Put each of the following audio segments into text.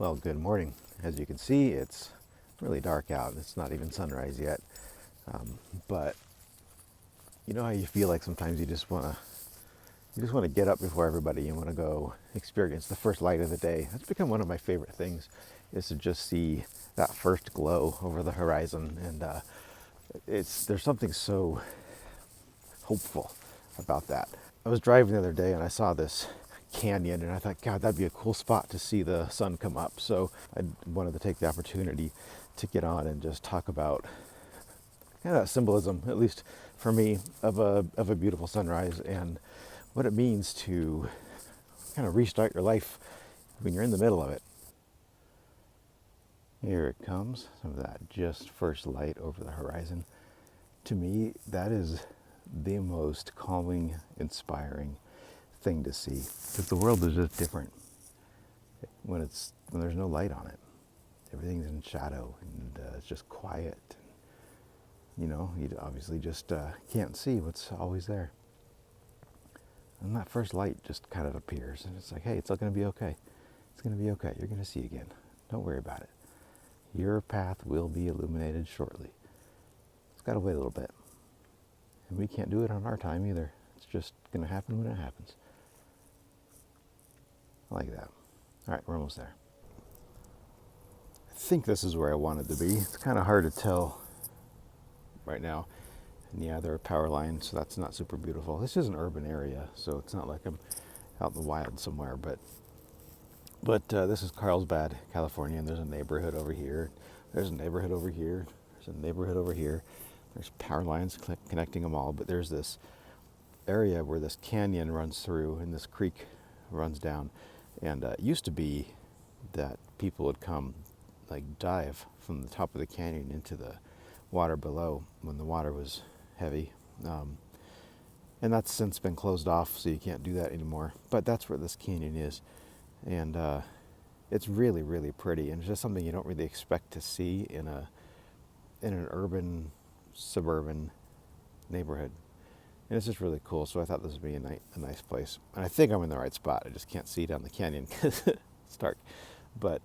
Well, good morning. As you can see, it's really dark out. It's not even sunrise yet. But you know how you feel like sometimes you just want to get up before everybody. You want to go experience the first light of the day. That's become one of my favorite things, is to just see that first glow over the horizon. And there's something so hopeful about that. I was driving the other day and I saw this canyon and I thought, God, that'd be a cool spot to see the sun come up. So I wanted to take the opportunity to get on and just talk about kind of that symbolism, at least for me, of a beautiful sunrise and what it means to kind of restart your life when you're in the middle of it. Here it comes, some of that just first light over the horizon. To me, that is the most calming, inspiring thing to see, because the world is just different when there's no light on it. Everything's in shadow and it's just quiet. You obviously just can't see what's always there. And that first light just kind of appears, and it's like, hey, it's all going to be okay. It's going to be okay. You're going to see again. Don't worry about it. Your path will be illuminated shortly. It's got to wait a little bit. And we can't do it on our time either. It's just going to happen when it happens. I like that. All right, we're almost there. I think this is where I wanted to be. It's kind of hard to tell right now. And yeah, there are power lines, so that's not super beautiful. This is an urban area, so it's not like I'm out in the wild somewhere. But this is Carlsbad, California, and there's a neighborhood over here. There's a neighborhood over here. There's a neighborhood over here. There's power lines connecting them all, but there's this area where this canyon runs through and this creek runs down. And it used to be that people would come, like, dive from the top of the canyon into the water below when the water was heavy. And that's since been closed off, so you can't do that anymore. But that's where this canyon is. And it's really, really pretty. And it's just something you don't really expect to see in an urban, suburban neighborhood. And it's just really cool. So I thought this would be a nice place. And I think I'm in the right spot. I just can't see down the canyon because it's dark. But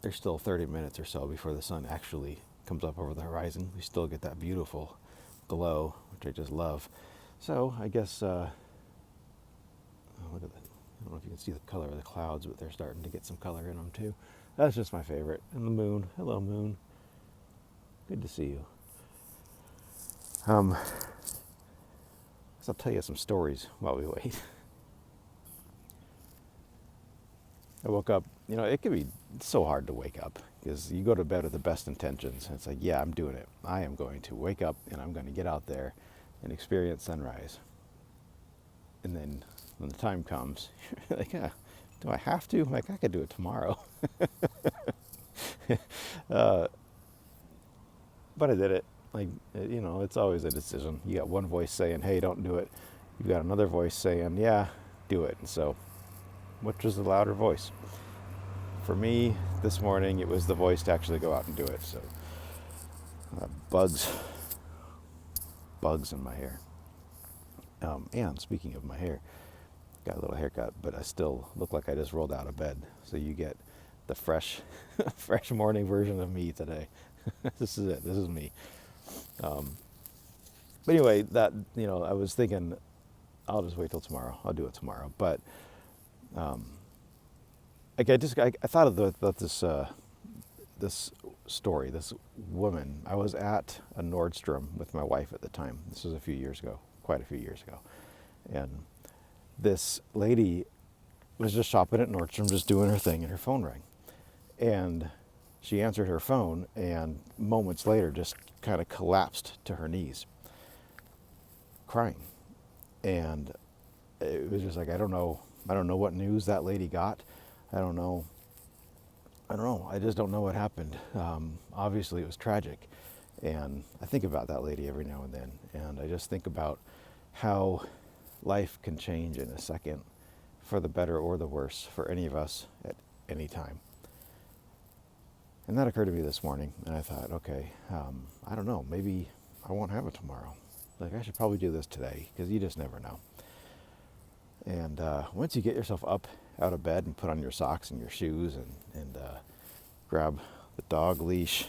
there's still 30 minutes or so before the sun actually comes up over the horizon. We still get that beautiful glow, which I just love. So I guess, look at that. I don't know if you can see the color of the clouds, but they're starting to get some color in them too. That's just my favorite. And the moon. Hello, moon. Good to see you. So I'll tell you some stories while we wait. I woke up, it can be so hard to wake up because you go to bed with the best intentions. And it's like, yeah, I'm doing it. I am going to wake up and I'm going to get out there and experience sunrise. And then when the time comes, you're like, yeah, do I have to? Like, I could do it tomorrow. But I did it. Like, it's always a decision. You got one voice saying, hey, don't do it. You've got another voice saying, yeah, do it. And so, which was the louder voice? For me, this morning, it was the voice to actually go out and do it. So, bugs in my hair. And speaking of my hair, got a little haircut, but I still look like I just rolled out of bed. So you get the fresh morning version of me today. This is it. This is me. But anyway, that, I was thinking, I'll just wait till tomorrow. I'll do it tomorrow. But I thought about this story, this woman. I was at a Nordstrom with my wife at the time. This was quite a few years ago. And this lady was just shopping at Nordstrom, just doing her thing, and her phone rang. And she answered her phone, and moments later just kind of collapsed to her knees, crying. And it was just like, I don't know what news that lady got. I don't know. I just don't know what happened. Obviously, it was tragic. And I think about that lady every now and then. And I just think about how life can change in a second, for the better or the worse, for any of us at any time. And that occurred to me this morning. And I thought, okay, I don't know. Maybe I won't have it tomorrow. Like, I should probably do this today, because you just never know. And once you get yourself up out of bed and put on your socks and your shoes and grab the dog leash,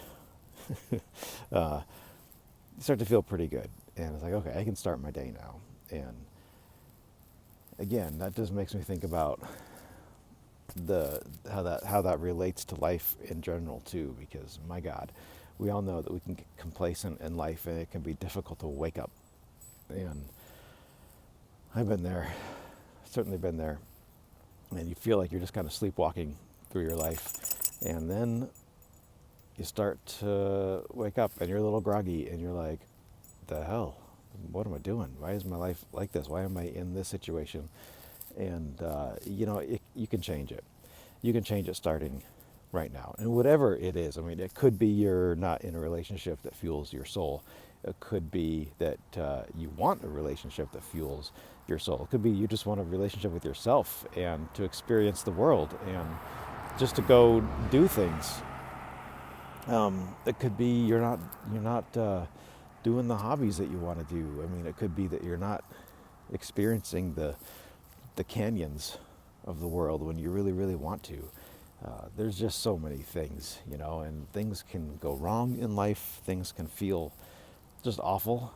you start to feel pretty good. And it's like, okay, I can start my day now. And again, that just makes me think about how that relates to life in general too, because my God, we all know that we can get complacent in life and it can be difficult to wake up. And I've been there, certainly been there. And you feel like you're just kind of sleepwalking through your life. And then you start to wake up and you're a little groggy and you're like, the hell? What am I doing? Why is my life like this? Why am I in this situation? And, you can change it. You can change it starting right now. And whatever it is, I mean, it could be you're not in a relationship that fuels your soul. It could be that you want a relationship that fuels your soul. It could be you just want a relationship with yourself and to experience the world and just to go do things. It could be you're not doing the hobbies that you want to do. I mean, it could be that you're not experiencing the canyons of the world when you really, really want to. There's just so many things, and things can go wrong in life. Things can feel just awful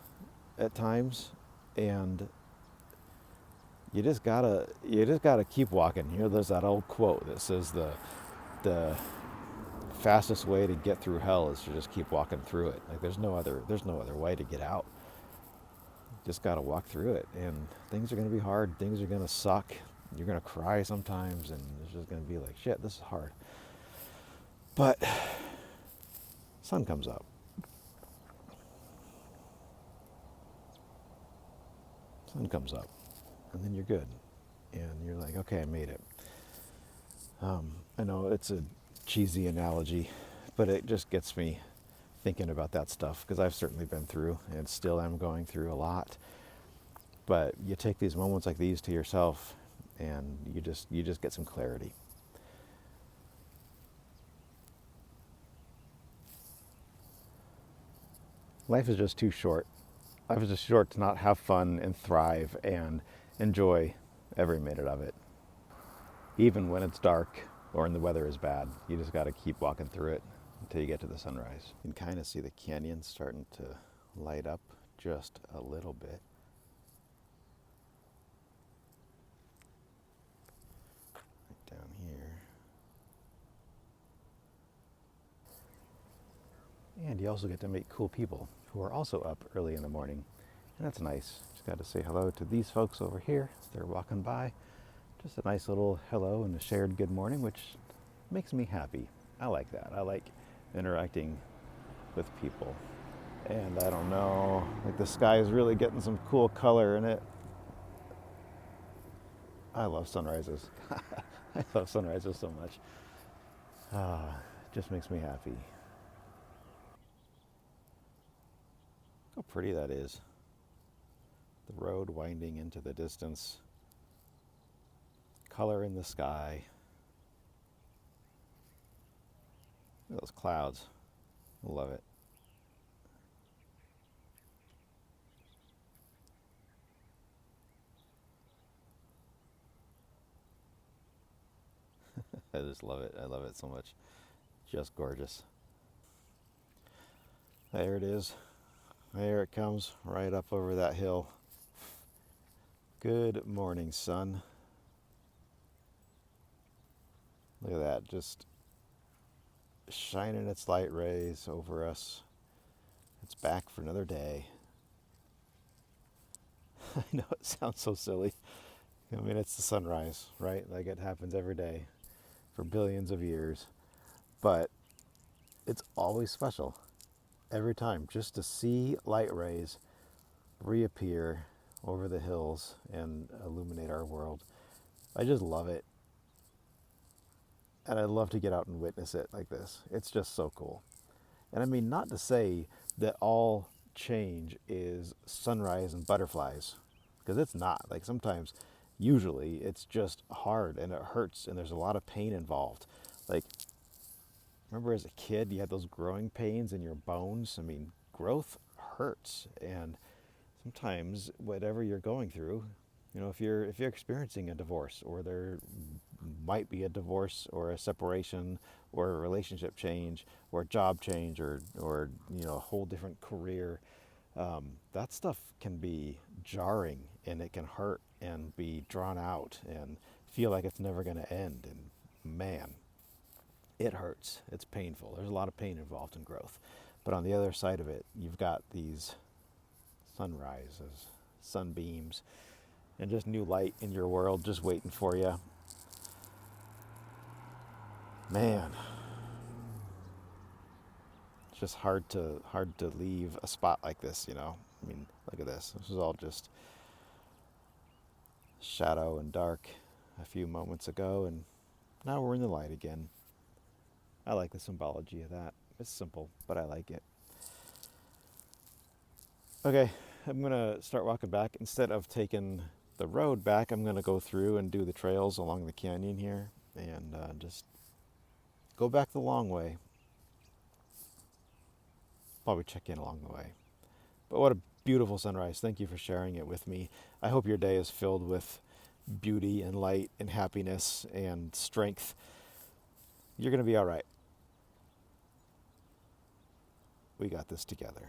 at times, and you just gotta keep walking. There's that old quote that says the fastest way to get through hell is to just keep walking through it. Like there's no other way to get out. Just got to walk through it, and things are going to be hard. Things are going to suck. You're going to cry sometimes, and it's just going to be like, shit, this is hard. But sun comes up. Sun comes up, and then you're good, and you're like, okay, I made it. I know it's a cheesy analogy, but it just gets me thinking about that stuff because I've certainly been through and still am going through a lot. But you take these moments like these to yourself and you just get some clarity. Life is just too short. Life is just short to not have fun and thrive and enjoy every minute of it. Even when it's dark or when the weather is bad, you just got to keep walking through it until you get to the sunrise. You can kind of see the canyon starting to light up just a little bit. Right down here. And you also get to meet cool people who are also up early in the morning. And that's nice. Just got to say hello to these folks over here. They're walking by. Just a nice little hello and a shared good morning, which makes me happy. I like that. I like interacting with people. And I don't know, like the sky is really getting some cool color in it. I love sunrises. I love sunrises so much. It just makes me happy. How pretty that is. The road winding into the distance. Color in the sky. Look at those clouds. I love it. I just love it. I love it so much. Just gorgeous. There it is. There it comes, right up over that hill. Good morning, sun. Look at that, just shining its light rays over us. It's back for another day. I know it sounds so silly. I mean, it's the sunrise, right? Like it happens every day for billions of years. But it's always special. Every time, just to see light rays reappear over the hills and illuminate our world. I just love it. And I'd love to get out and witness it like this. It's just so cool. And I mean, not to say that all change is sunrise and butterflies, because it's not. Like sometimes, usually, it's just hard and it hurts and there's a lot of pain involved. Like, remember as a kid, you had those growing pains in your bones? I mean, growth hurts. And sometimes, whatever you're going through, You know, if you're experiencing a divorce, or there might be a divorce or a separation or a relationship change or a job change, or a whole different career, that stuff can be jarring, and it can hurt and be drawn out and feel like it's never going to end. And man, it hurts. It's painful. There's a lot of pain involved in growth. But on the other side of it, you've got these sunrises, sunbeams, and just new light in your world just waiting for you. Man, it's just hard to leave a spot like this. I mean, look at this. This was all just shadow and dark a few moments ago, and now we're in the light again. I like the symbology of that. It's simple, but I like it. Okay, I'm gonna start walking back. Instead of taking the road back, I'm gonna go through and do the trails along the canyon here, and just go back the long way. Probably check in along the way. But what a beautiful sunrise. Thank you for sharing it with me. I hope your day is filled with beauty and light and happiness and strength. You're going to be all right. We got this together.